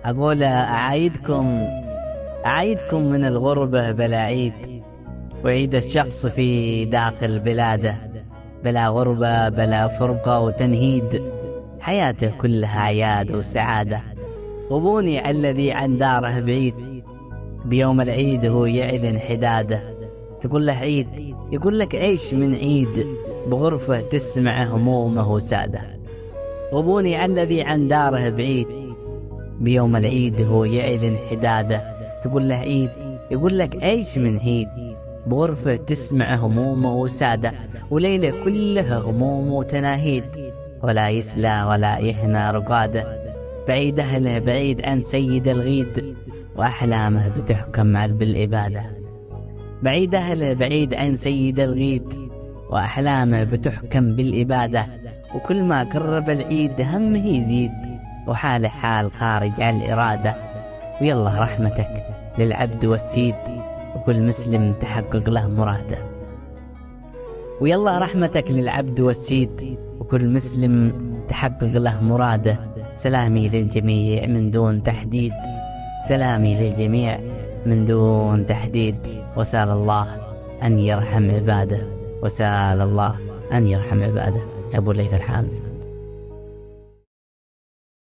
أقول أعيدكم من الغربة بلا عيد، وعيد الشخص في داخل بلاده، بلا غربة بلا فرقة وتنهيد، حياته كلها عياد وسعادة. غبوني على الذي عن داره بعيد، بيوم العيد هو يعلن حداده. تقول له عيد يقول لك عيش من عيد، بغرفة تسمع همومه وساده. غبوني على الذي عن داره بعيد، بيوم العيد هو يعلن حداده. تقول له عيد يقول لك عيش من عيد، بغرفة تسمع همومه وساده. وليلة كلها هموم وتناهيد، ولا يسلى ولا يهنى رقاده. بعيد أهله بعيد عن سيد الغيد، وأحلامه بتحكم بالإبادة. بعيد أهله بعيد عن سيد الغيد، وأحلامه بتحكم بالإبادة. وكل ما قرب العيد همه يزيد، وحاله حال خارج عن الإرادة. ويلا رحمتك للعبد والسيد، وكل مسلم تحقق له مراده. ويلا رحمتك للعبد والسيد، وكل مسلم تحقق له مراده. سلامي للجميع من دون تحديد، سلامي للجميع من دون تحديد. وسال الله أن يرحم عباده، وسال الله أن يرحم عباده. أبو الليث الحال.